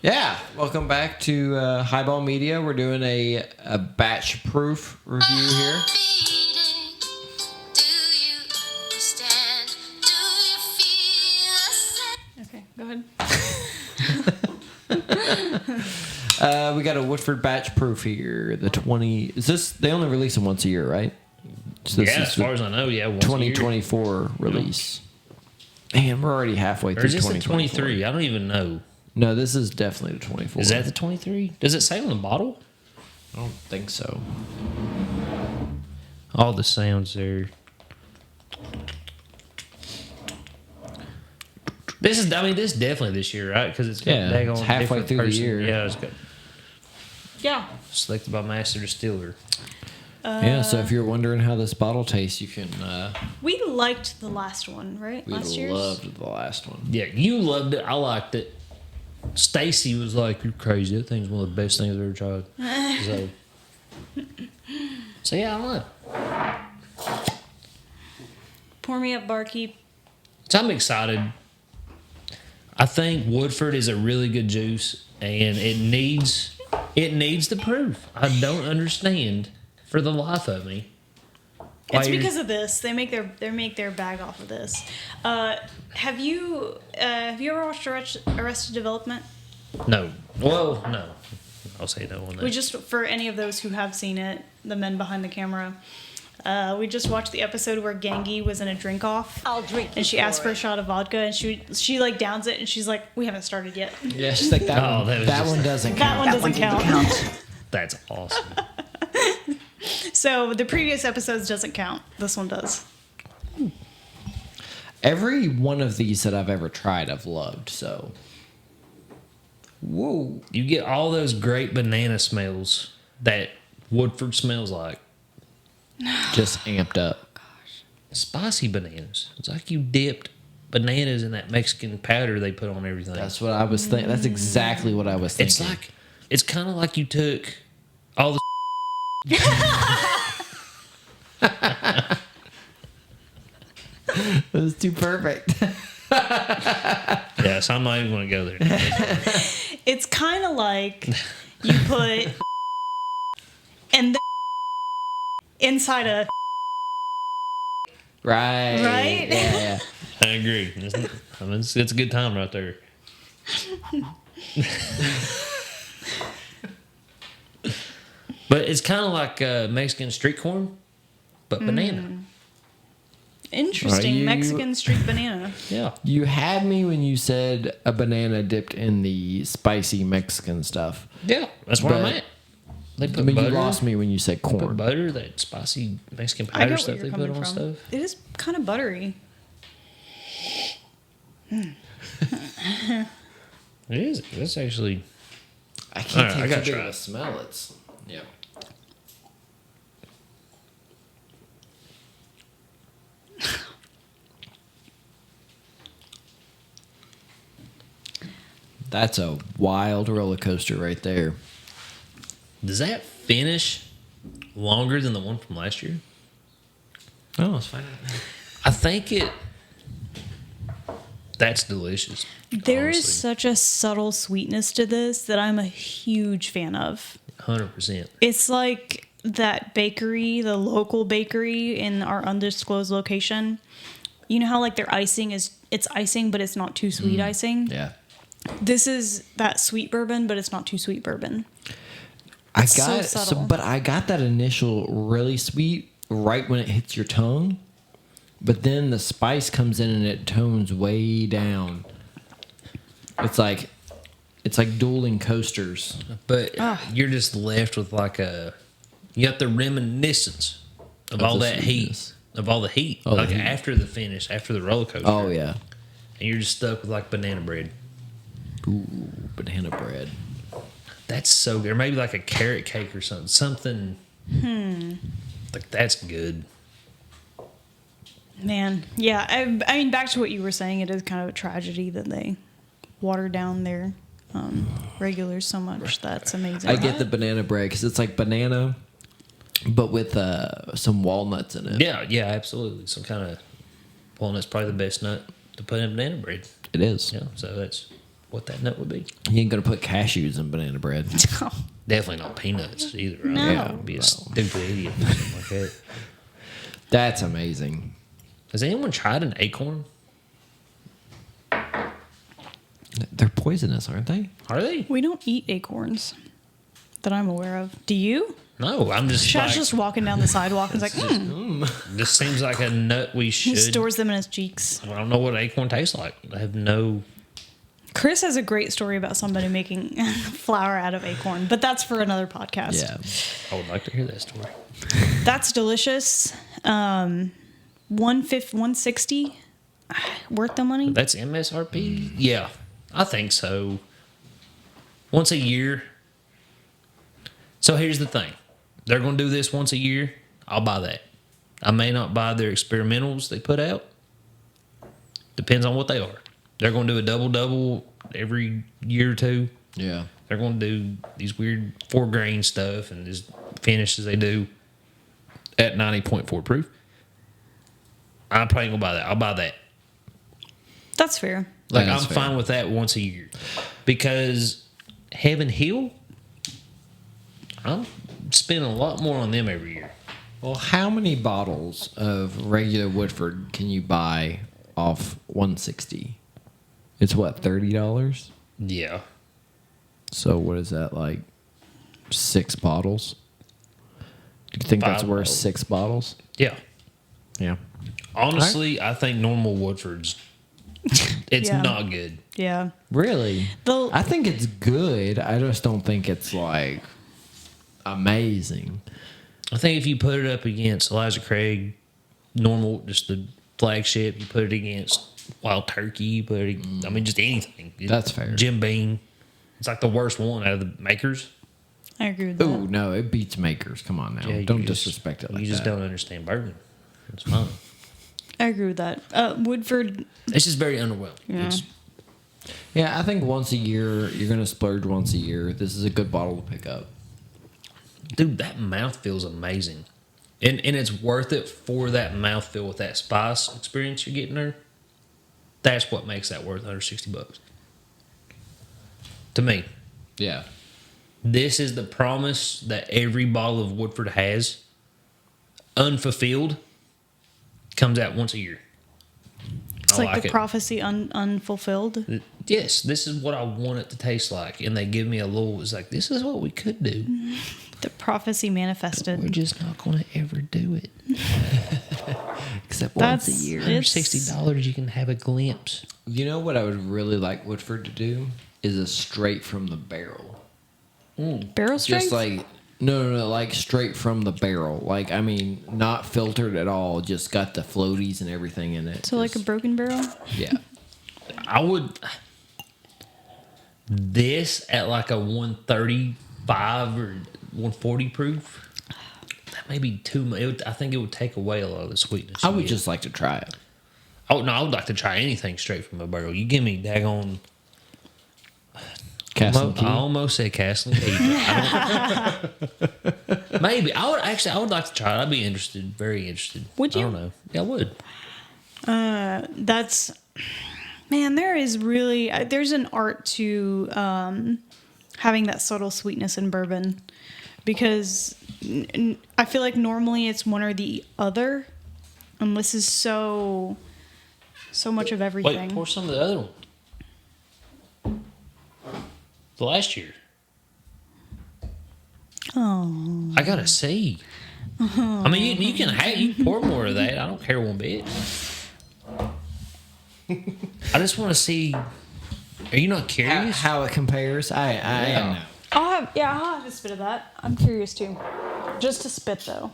Yeah, welcome back to Highball Media. We're doing a batch proof review here. Okay, go ahead. We got a Woodford batch proof here. The 20 is this? They only release them once a year, right? So yeah, as far as I know, yeah. 2024 release. Man, we're already halfway through. Or is this the 23? I don't even know. No, this is definitely the 24. Is that the 23? Does it say on the bottle? I don't think so. All the sounds there. This is definitely this year, right? Because it's it's halfway through the year. Yeah, it's good. Yeah. Selected by Master Distiller. Yeah, so if you're wondering how this bottle tastes, you can. We liked the last one, right? We last year's? loved the last one. Yeah, you loved it. I liked it. Stacy was like, "You're crazy. That thing's one of the best things I've ever tried." So yeah, I don't know. Pour me up, barkeep. So I'm excited. I think Woodford is a really good juice, and it needs the proof. I don't understand for the life of me. It's because of this. They make their bag off of this. Have you ever watched Arrested Development? No. Well, no. I'll say no on that. We just, for any of those who have seen it, the men behind the camera, we just watched the episode where Gangi was in a drink off. I'll drink. And she asked for a shot of vodka, and she like downs it, and she's like, "We haven't started yet." Yeah, she's like that. That one doesn't count. That one doesn't count. That's awesome. So the previous episodes doesn't count. This one does. Every one of these that I've ever tried, I've loved. So, whoa, You get all those great banana smells that Woodford smells like. just amped up. Spicy bananas. It's like you dipped bananas in that Mexican powder they put on everything. That's what I was thinking. That's exactly what I was thinking. It's kind of like you took all the It was too perfect. Yeah, so I'm not even going to go there. It's kind of like you put and then inside a Right. Right? Yeah. I agree. It's a good time right there. But it's kind of like Mexican street corn, but banana. interesting Are you- Mexican street banana. Yeah. You had me when you said a banana dipped in the spicy Mexican stuff. Yeah, that's where I'm But- at. They put But butter. you lost me when you said Put corn. butter, that spicy Mexican I powder get stuff where they you're put coming on from. stuff. It is kind of buttery. It is. That's actually. I All can't right, I take gotta too big try of a it. smell. It's yeah. That's a wild roller coaster right there. Does that finish longer than the one from last year? Oh, it's fine. I think it. That's delicious. There is honestly. such a subtle sweetness to this that I'm a huge fan of. 100%. It's like that bakery, the local bakery in our undisclosed location. You know how like their icing it's icing, but it's not too sweet icing? Yeah. This is that sweet bourbon, but it's not too sweet bourbon. I It's so got subtle. but I got that initial really sweet right when it hits your tongue, but then the spice comes in and it tones way down. It's like dueling coasters. But you're just left with you got the reminiscence of all the that sweetness. heat, of all the heat, Oh, the like heat. after the finish, after the roller coaster. Oh yeah, And you're just stuck with like banana bread. ooh, banana bread. That's so good. Or maybe like a carrot cake or something. Something. Like that's good. Man, yeah. I mean, back to what you were saying, it is kind of a tragedy that they water down their regulars so much. That's amazing. I get the banana bread because it's like banana, but with some walnuts in it. Yeah, absolutely. Some kind of walnut's probably the best nut to put in banana bread. It is. Yeah, so that's what that nut would be. You ain't gonna put cashews in banana bread. Definitely not peanuts either. No. I'd be a stupid idiot or something like that. That's amazing. Has anyone tried an acorn? They're poisonous, aren't they? Are they? We don't eat acorns that I'm aware of. Do you? No, I'm just Shad's like, just walking down the sidewalk and is like, this seems like a nut we He should. stores them in his cheeks. I don't know what acorn tastes like. I have no. Chris has a great story about somebody making flour out of acorn, but that's for another podcast. Yeah. I would like to hear that story. That's delicious. 160 worth the money. That's MSRP? Yeah, I think so. Once a year. So here's the thing. They're going to do this once a year. I'll buy that. I may not buy their experimentals they put out. Depends on what they are. They're going to do a double-double every year or two. Yeah. They're going to do these weird 4-grain stuff and as finished as they do at 90.4 proof. I'm probably going to buy that. I'll buy that. That's fair. Like, Yeah, I'm that's fair. fine with that once a year. Because Heaven Hill, I'm spending a lot more on them every year. Well, how many bottles of regular Woodford can you buy off 160? It's what, $30? Yeah. So what is that, like 6 bottles? Do you think that's 5 worth bottles. 6 bottles? Yeah. Yeah. Honestly, I think normal Woodford's, it's Yeah. not good. Yeah. Really? The- I think it's good. I just don't think it's like amazing. I think if you put it up against Elijah Craig, normal, just the flagship, you put it against Wild Turkey, you put it, I mean, just anything. That's fair. Jim Beam. It's like the worst one out of the makers. I agree with that. Oh no, it beats Makers. Come on now, Yeah, you don't just- disrespect it like You just that. don't understand bourbon. It's fine. I agree with that. Woodford, It's just very underwhelming. Yeah. It's, Yeah, I think once a year you're gonna splurge once a year. This is a good bottle to pick up. dude, that mouthfeel is amazing. And it's worth it for that mouthfeel with that spice experience you're getting there. That's what makes that worth $160. To me. Yeah. This is the promise that every bottle of Woodford has, unfulfilled, comes out once a year. it's I like the it. prophecy unfulfilled. Yes, this is what I want it to taste like. And they give me a little, it's like, this is what we could do. The prophecy manifested. We're just not going to ever do it. Except That's- once a year. For It's- $60, you can have a glimpse. You know what I would really like Woodford to do is a straight from the barrel. Barrel strength? Just like no, like straight from the barrel. Like I mean, not filtered at all. Just got the floaties and everything in it. so like a Just- broken barrel? yeah. I would. This at like a 135 or 140 proof. That may be too much. I think it would take away a lot of the sweetness. I you would get. just like to try it. Oh no, I would like to try anything straight from a barrel. You give me daggone. Castle I almost said Castle and Key. Maybe I would actually. I would like to try it. I'd be interested. Very interested. Would I you? don't know. Yeah, I would. That's man, there is really there's an art to having that subtle sweetness in bourbon because I feel like normally it's one or the other, and this is so much of everything. Wait, pour some of the other one. The last year. Oh, I gotta see. I mean, you can pour more of that. I don't care one bit. I just want to see. Are you not curious? how it compares? I am now. I'll have a spit of that. I'm curious too. Just a spit though.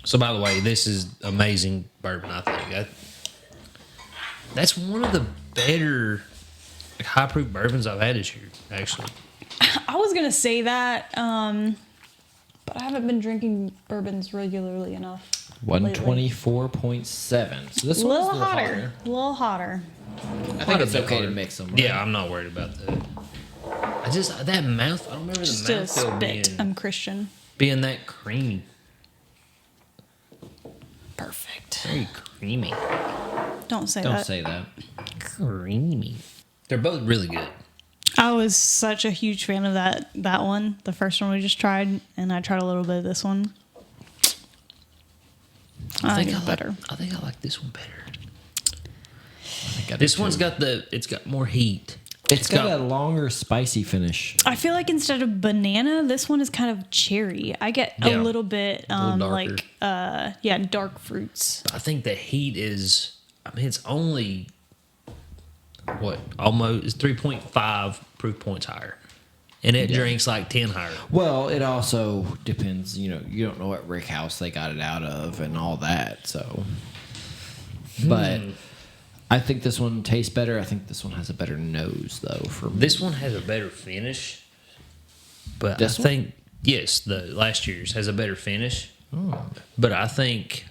So, by the way, this is amazing bourbon. I think that's one of the better high proof bourbons I've had this year. Actually, I was gonna say that, but I haven't been drinking bourbons regularly enough. 124.7. So this A one's little hotter. A little hotter. I think it's okay to mix them. Right? yeah, I'm not worried about that. I just that mouth. I don't remember Just the a mouthfeel spit. being I'm Christian. that creamy. Perfect. Very creamy. Don't say Don't that. say that. Creamy. They're both really good. I was such a huge fan of that one, the first one we just tried, and I tried a little bit of this one. I think it's better. I think I like this one better. I do This one's too. it's got more heat. It's got a longer spicy finish. I feel like instead of banana, this one is kind of cherry. I get a Yeah. little bit little darker. like dark fruits. I think the heat is. I mean, it's only almost it's 3.5 proof points higher, and it drinks like 10 higher. Well, it also depends. You know, you don't know what rick house they got it out of and all that. So, but I think this one tastes better. I think this one has a better nose, though. For me. This one has a better finish, but This I one? think yes, the last year's has a better finish. Oh. But I think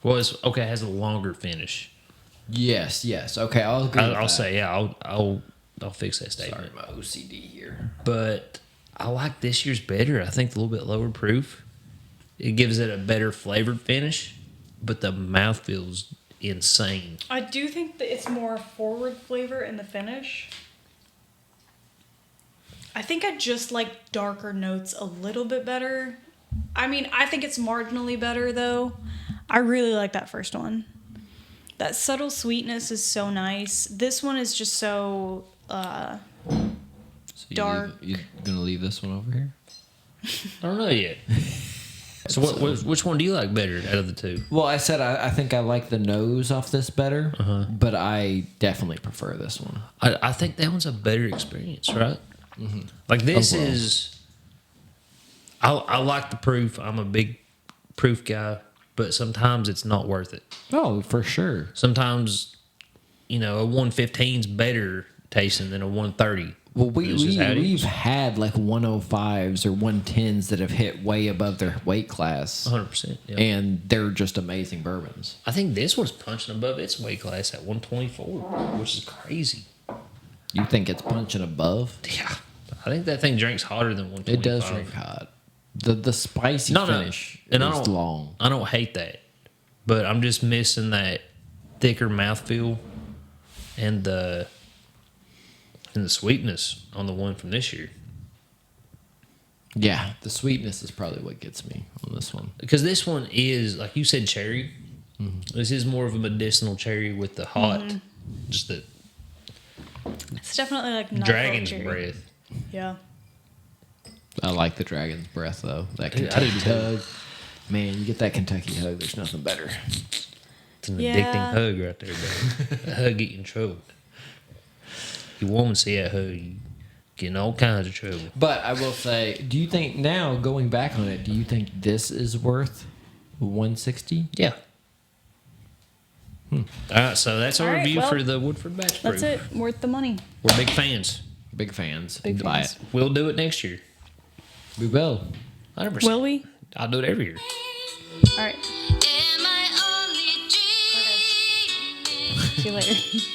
it has a longer finish. Yes. Okay, I'll agree. with I'll that. say I'll fix that statement. Sorry, my OCD here. But I like this year's better. I think a little bit lower proof. It gives it a better flavored finish, but the mouth feels insane. I do think that it's more forward flavor in the finish. I think I just like darker notes a little bit better. I mean, I think it's marginally better though. I really like that first one. That subtle sweetness is so nice. This one is just so So dark. You gonna leave this one over here? I don't know yet. So which one do you like better out of the two? Well, I said I think I like the nose off this better, but I definitely prefer this one. I think that one's a better experience, right? Mm-hmm. Like this Overall. is. I like the proof. I'm a big proof guy, but sometimes it's not worth it. Oh, for sure. Sometimes, a 115 is better tasting than a 130. Well, It's just how it we've is. had like 105s or 110s that have hit way above their weight class, 100%. Yeah. and they're just amazing bourbons. I think this one's punching above its weight class at 124, which is crazy. You think it's punching above? Yeah. I think that thing drinks hotter than 125. It does drink hot. The spicy No, finish and is long. I don't hate that, but I'm just missing that thicker mouthfeel and the sweetness on the one from this year. Yeah, the sweetness is probably what gets me on this one. Because this one is, like you said, cherry. Mm-hmm. This is more of a medicinal cherry with the hot, just the It's definitely like not dragon's cherry. breath. Yeah. I like the dragon's breath though. That I do Kentucky too. hug. Man, you get that Kentucky hug. There's nothing better. It's an Yeah. addicting hug right there, baby. That hug get you in trouble. You woman see that hug, you get in all kinds of trouble. But I will say, do you think now going back on it, do you think this is worth 160? Yeah. All right, so that's our All right, review well, for the Woodford Batch Proof. That's it. Worth the money. We're big fans. Big fans. Big Buy fans. it. We'll do it next year. We will. 100%. Will we? I'll do it every year. All right. Am I only dreaming? See you later.